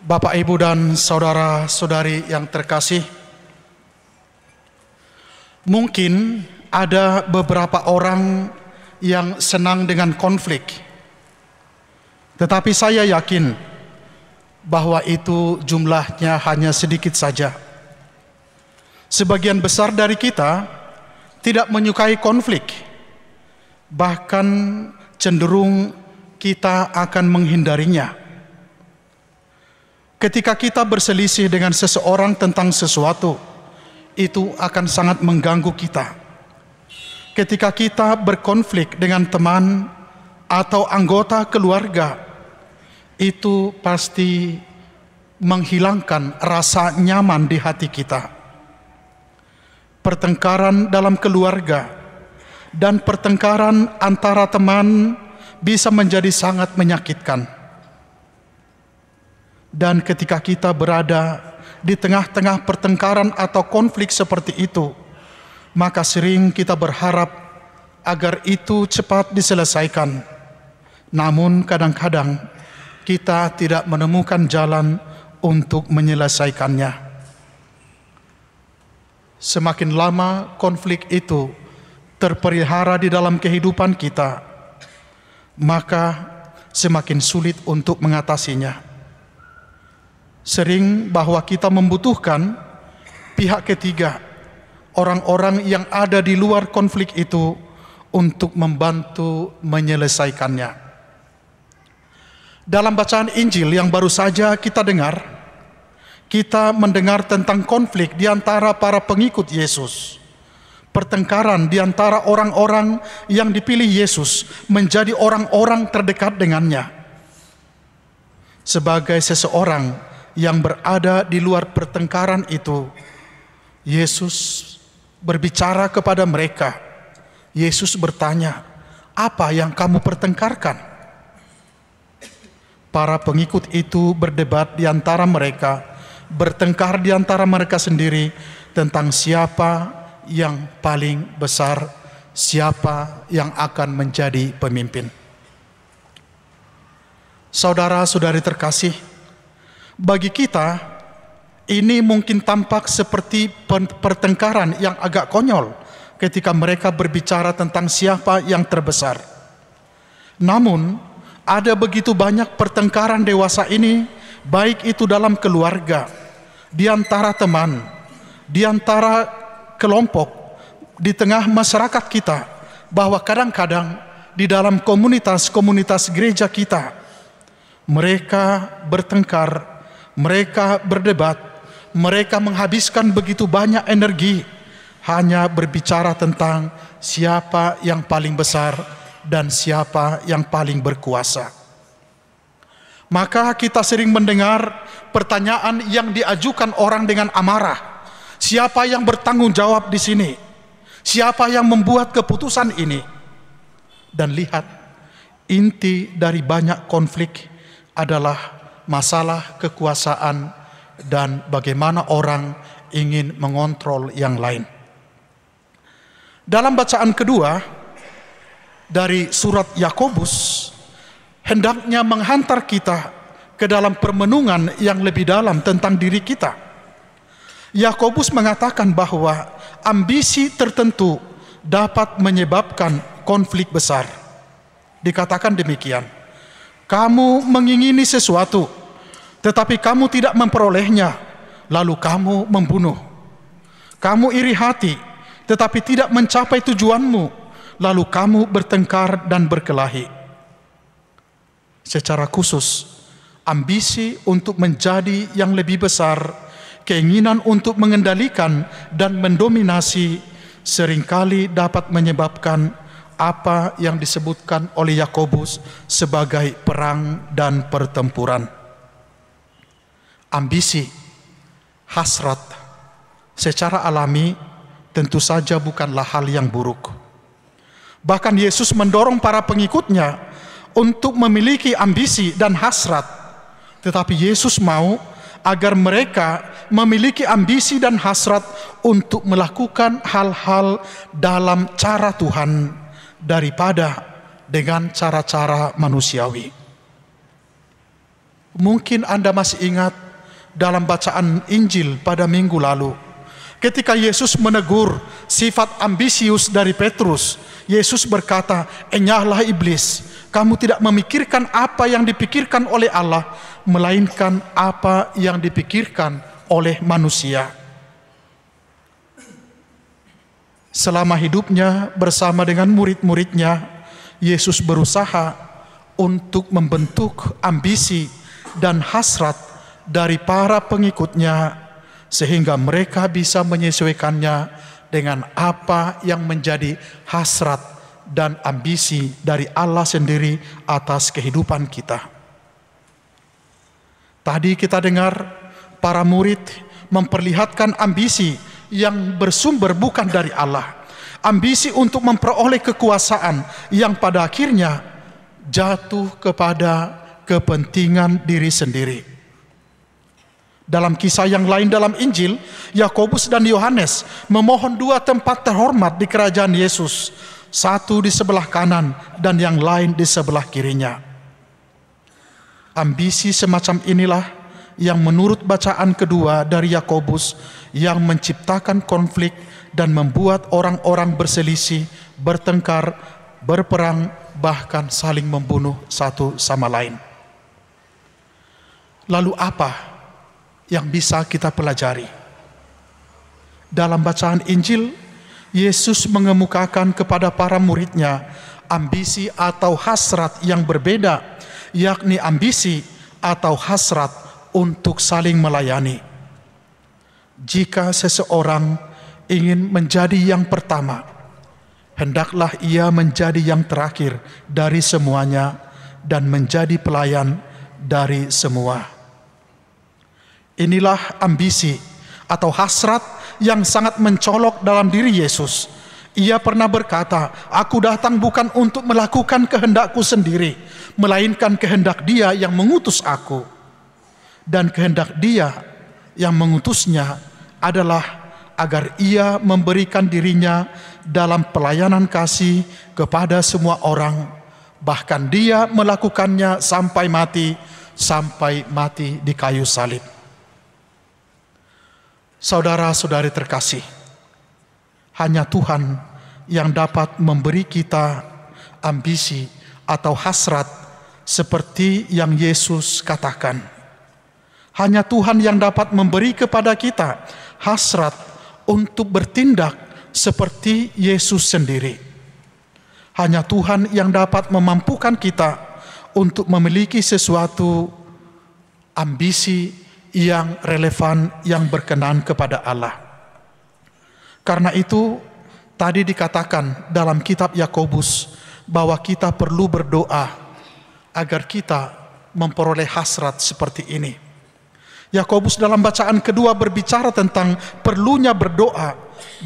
Bapak, Ibu, dan saudara-saudari yang terkasih, mungkin ada beberapa orang yang senang dengan konflik, tetapi saya yakin bahwa itu jumlahnya hanya sedikit saja. Sebagian besar dari kita tidak menyukai konflik, bahkan cenderung kita akan menghindarinya. Ketika kita berselisih dengan seseorang tentang sesuatu, itu akan sangat mengganggu kita. Ketika kita berkonflik dengan teman atau anggota keluarga, itu pasti menghilangkan rasa nyaman di hati kita. Pertengkaran dalam keluarga dan pertengkaran antara teman bisa menjadi sangat menyakitkan. Dan ketika kita berada di tengah-tengah pertengkaran atau konflik seperti itu, maka sering kita berharap agar itu cepat diselesaikan. Namun kadang-kadang kita tidak menemukan jalan untuk menyelesaikannya. Semakin lama konflik itu terpelihara di dalam kehidupan kita, maka semakin sulit untuk mengatasinya. Sering bahwa kita membutuhkan pihak ketiga, orang-orang yang ada di luar konflik itu untuk membantu menyelesaikannya. Dalam bacaan Injil yang baru saja kita dengar, kita mendengar tentang konflik di antara para pengikut Yesus. Pertengkaran di antara orang-orang yang dipilih Yesus menjadi orang-orang terdekat dengannya. Sebagai seseorang yang berada di luar pertengkaran itu, Yesus berbicara kepada mereka. Yesus bertanya, "Apa yang kamu pertengkarkan?" Para pengikut itu berdebat di antara mereka, bertengkar di antara mereka sendiri tentang siapa yang paling besar, siapa yang akan menjadi pemimpin. Saudara-saudari terkasih, bagi kita ini mungkin tampak seperti pertengkaran yang agak konyol ketika mereka berbicara tentang siapa yang terbesar. Namun ada begitu banyak pertengkaran dewasa ini, baik itu dalam keluarga, di antara teman, di antara kelompok, di tengah masyarakat kita, bahwa kadang-kadang di dalam komunitas-komunitas gereja kita, mereka bertengkar, mereka berdebat, mereka menghabiskan begitu banyak energi hanya berbicara tentang siapa yang paling besar dan siapa yang paling berkuasa. Maka kita sering mendengar pertanyaan yang diajukan orang dengan amarah. Siapa yang bertanggung jawab di sini? Siapa yang membuat keputusan ini? Dan lihat, inti dari banyak konflik adalah masalah kekuasaan dan bagaimana orang ingin mengontrol yang lain. Dalam bacaan kedua dari surat Yakobus, hendaknya menghantar kita ke dalam permenungan yang lebih dalam tentang diri kita. Yakobus mengatakan bahwa ambisi tertentu dapat menyebabkan konflik besar. Dikatakan demikian, kamu mengingini sesuatu, tetapi kamu tidak memperolehnya, lalu kamu membunuh. Kamu iri hati, tetapi tidak mencapai tujuanmu, lalu kamu bertengkar dan berkelahi. Secara khusus, ambisi untuk menjadi yang lebih besar, keinginan untuk mengendalikan dan mendominasi seringkali dapat menyebabkan apa yang disebutkan oleh Yakobus sebagai perang dan pertempuran. Ambisi, hasrat, secara alami tentu saja bukanlah hal yang buruk. Bahkan Yesus mendorong para pengikutnya untuk memiliki ambisi dan hasrat. Tetapi Yesus mau agar mereka memiliki ambisi dan hasrat untuk melakukan hal-hal dalam cara Tuhan daripada dengan cara-cara manusiawi. Mungkin Anda masih ingat dalam bacaan Injil pada minggu lalu, ketika Yesus menegur sifat ambisius dari Petrus, Yesus berkata, "Enyahlah iblis, kamu tidak memikirkan apa yang dipikirkan oleh Allah, melainkan apa yang dipikirkan oleh manusia." Selama hidupnya bersama dengan murid-muridnya, Yesus berusaha untuk membentuk ambisi dan hasrat dari para pengikutnya, sehingga mereka bisa menyesuaikannya dengan apa yang menjadi hasrat dan ambisi dari Allah sendiri atas kehidupan kita. Tadi kita dengar para murid memperlihatkan ambisi yang bersumber bukan dari Allah. Ambisi untuk memperoleh kekuasaan yang pada akhirnya jatuh kepada kepentingan diri sendiri. Dalam kisah yang lain dalam Injil, Yakobus dan Yohanes memohon dua tempat terhormat di kerajaan Yesus, satu di sebelah kanan dan yang lain di sebelah kirinya. Ambisi semacam inilah yang menurut bacaan kedua dari Yakobus yang menciptakan konflik dan membuat orang-orang berselisih, bertengkar, berperang, bahkan saling membunuh satu sama lain. Lalu apa yang bisa kita pelajari? Dalam bacaan Injil, Yesus mengemukakan kepada para muridnya ambisi atau hasrat yang berbeda, yakni ambisi atau hasrat untuk saling melayani. Jika seseorang ingin menjadi yang pertama, hendaklah ia menjadi yang terakhir dari semuanya dan menjadi pelayan dari semua. Inilah ambisi atau hasrat yang sangat mencolok dalam diri Yesus. Ia pernah berkata, "Aku datang bukan untuk melakukan kehendakku sendiri, melainkan kehendak Dia yang mengutus aku." Dan kehendak Dia yang mengutusnya adalah agar Ia memberikan dirinya dalam pelayanan kasih kepada semua orang. Bahkan Dia melakukannya sampai mati di kayu salib. Saudara-saudari terkasih, hanya Tuhan yang dapat memberi kita ambisi atau hasrat seperti yang Yesus katakan. Hanya Tuhan yang dapat memberi kepada kita hasrat untuk bertindak seperti Yesus sendiri. Hanya Tuhan yang dapat memampukan kita untuk memiliki sesuatu ambisi yang relevan, yang berkenan kepada Allah. Karena itu, tadi dikatakan dalam kitab Yakobus bahwa kita perlu berdoa agar kita memperoleh hasrat seperti ini. Yakobus dalam bacaan kedua berbicara tentang perlunya berdoa,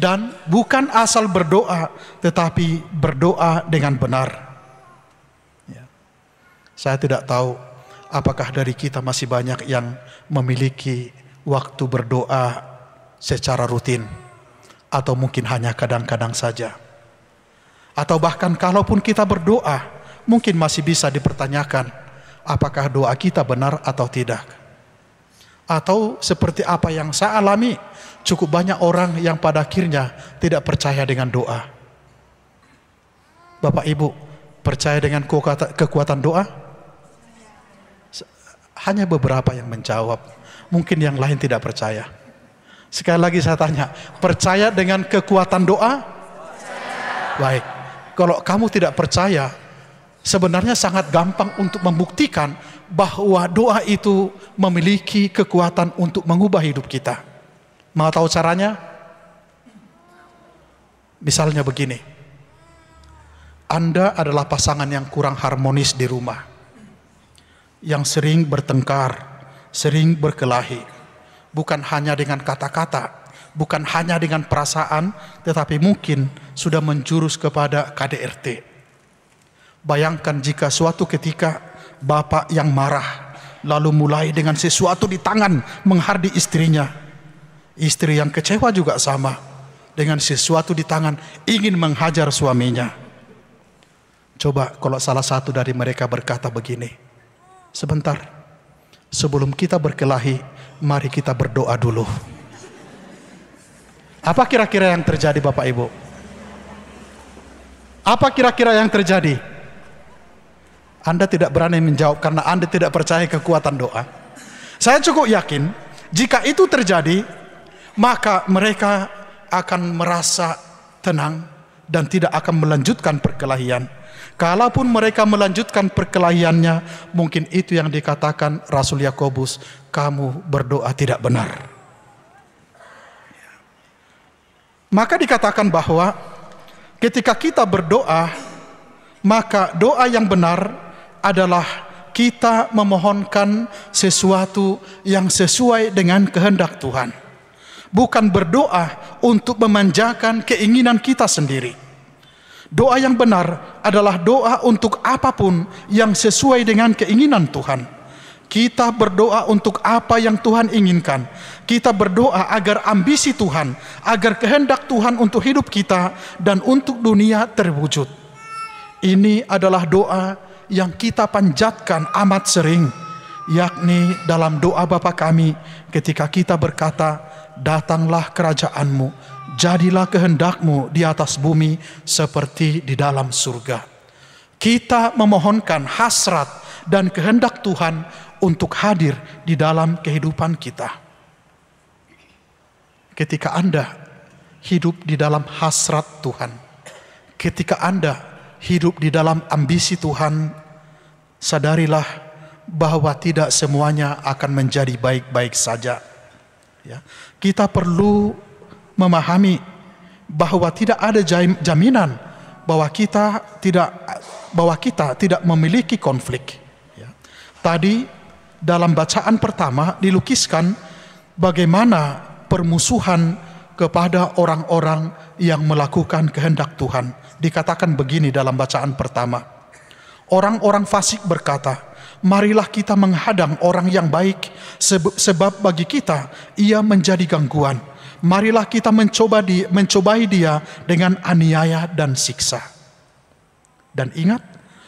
dan bukan asal berdoa, tetapi berdoa dengan benar. Saya tidak tahu apakah dari kita masih banyak yang memiliki waktu berdoa secara rutin, atau mungkin hanya kadang-kadang saja. Atau bahkan kalaupun kita berdoa, mungkin masih bisa dipertanyakan apakah doa kita benar atau tidak. Atau seperti apa yang saya alami, cukup banyak orang yang pada akhirnya tidak percaya dengan doa. Bapak Ibu, percaya dengan kekuatan doa? Hanya beberapa yang menjawab, mungkin yang lain tidak percaya. Sekali lagi saya tanya, percaya dengan kekuatan doa? Baik, kalau kamu tidak percaya, sebenarnya sangat gampang untuk membuktikan bahwa doa itu memiliki kekuatan untuk mengubah hidup kita. Mau tahu caranya? Misalnya begini, Anda adalah pasangan yang kurang harmonis di rumah, yang sering bertengkar, sering berkelahi, bukan hanya dengan kata-kata, bukan hanya dengan perasaan, tetapi mungkin sudah menjurus kepada KDRT. Bayangkan jika suatu ketika bapak yang marah, lalu mulai dengan sesuatu di tangan menghardi istrinya. Istri yang kecewa juga sama, dengan sesuatu di tangan ingin menghajar suaminya. Coba kalau salah satu dari mereka berkata begini, "Sebentar, Sebelum kita berkelahi, mari kita berdoa dulu. Apa kira-kira yang terjadi Bapak Ibu? Apa kira-kira yang terjadi? Anda tidak berani menjawab karena Anda tidak percaya kekuatan doa. Saya cukup yakin jika itu terjadi, maka mereka akan merasa tenang dan tidak akan melanjutkan perkelahian. Kalaupun mereka melanjutkan perkelahiannya, mungkin itu yang dikatakan Rasul Yakobus, kamu berdoa tidak benar. Maka dikatakan bahwa ketika kita berdoa, maka doa yang benar adalah kita memohonkan sesuatu yang sesuai dengan kehendak Tuhan. Bukan berdoa untuk memanjakan keinginan kita sendiri. Doa yang benar adalah doa untuk apapun yang sesuai dengan keinginan Tuhan. Kita berdoa untuk apa yang Tuhan inginkan. Kita berdoa agar ambisi Tuhan, agar kehendak Tuhan untuk hidup kita dan untuk dunia terwujud. Ini adalah doa yang kita panjatkan amat sering, yakni dalam doa Bapa kami ketika kita berkata, datanglah kerajaanmu, jadilah kehendakmu di atas bumi seperti di dalam surga. Kita memohonkan hasrat dan kehendak Tuhan untuk hadir di dalam kehidupan kita. Ketika Anda hidup di dalam hasrat Tuhan, ketika Anda hidup di dalam ambisi Tuhan, sadarilah bahwa tidak semuanya akan menjadi baik-baik saja. Ya. Kita perlu memahami bahwa tidak ada jaminan bahwa kita tidak memiliki konflik. Ya. Tadi dalam bacaan pertama dilukiskan bagaimana permusuhan kepada orang-orang yang melakukan kehendak Tuhan. Dikatakan begini dalam bacaan pertama. Orang-orang fasik berkata, marilah kita menghadang orang yang baik, sebab bagi kita ia menjadi gangguan. Marilah kita mencobai dia dengan aniaya dan siksa. Dan ingat,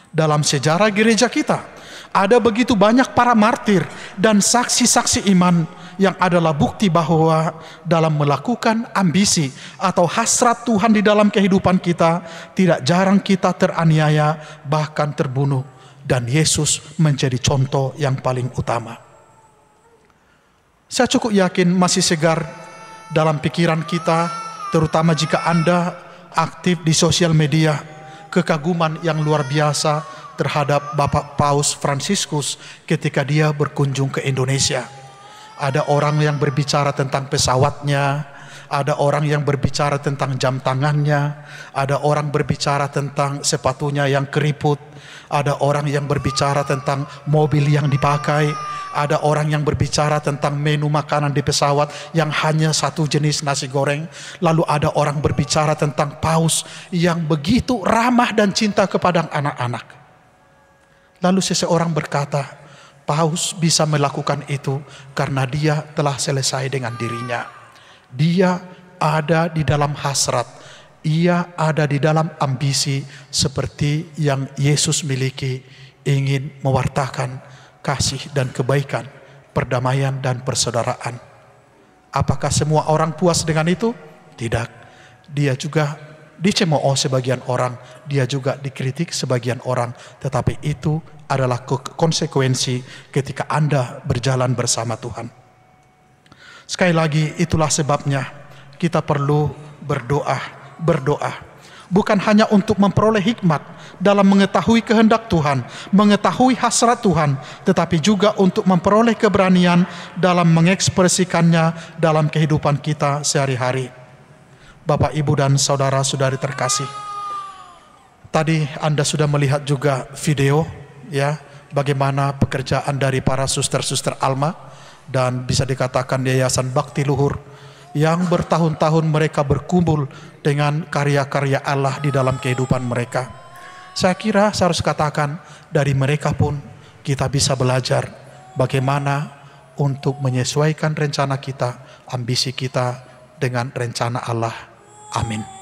dalam sejarah gereja kita, ada begitu banyak para martir dan saksi-saksi iman yang adalah bukti bahwa dalam melakukan ambisi atau hasrat Tuhan di dalam kehidupan kita, tidak jarang kita teraniaya, bahkan terbunuh. Dan Yesus menjadi contoh yang paling utama. Saya cukup yakin masih segar dalam pikiran kita, terutama jika Anda aktif di sosial media, kekaguman yang luar biasa terhadap Bapak Paus Fransiskus ketika dia berkunjung ke Indonesia. Ada orang yang berbicara tentang pesawatnya, ada orang yang berbicara tentang jam tangannya, ada orang berbicara tentang sepatunya yang keriput, ada orang yang berbicara tentang mobil yang dipakai, ada orang yang berbicara tentang menu makanan di pesawat yang hanya satu jenis nasi goreng, lalu ada orang berbicara tentang paus yang begitu ramah dan cinta kepada anak-anak. Lalu seseorang berkata, paus bisa melakukan itu karena dia telah selesai dengan dirinya. Dia ada di dalam hasrat, ia ada di dalam ambisi seperti yang Yesus miliki, ingin mewartakan kasih dan kebaikan, perdamaian dan persaudaraan. Apakah semua orang puas dengan itu? Tidak. Dia juga dicemooh sebagian orang, dia juga dikritik sebagian orang, tetapi itu adalah konsekuensi ketika Anda berjalan bersama Tuhan. Sekali lagi, itulah sebabnya kita perlu berdoa. Bukan hanya untuk memperoleh hikmat dalam mengetahui kehendak Tuhan, mengetahui hasrat Tuhan, tetapi juga untuk memperoleh keberanian dalam mengekspresikannya dalam kehidupan kita sehari-hari. Bapak, Ibu, dan saudara-saudari terkasih, tadi Anda sudah melihat juga video, ya, bagaimana pekerjaan dari para suster-suster Alma, dan bisa dikatakan Yayasan Bakti Luhur yang bertahun-tahun mereka berkumpul dengan karya-karya Allah di dalam kehidupan mereka. Saya kira saya harus katakan, dari mereka pun kita bisa belajar bagaimana untuk menyesuaikan rencana kita, ambisi kita dengan rencana Allah. Amin.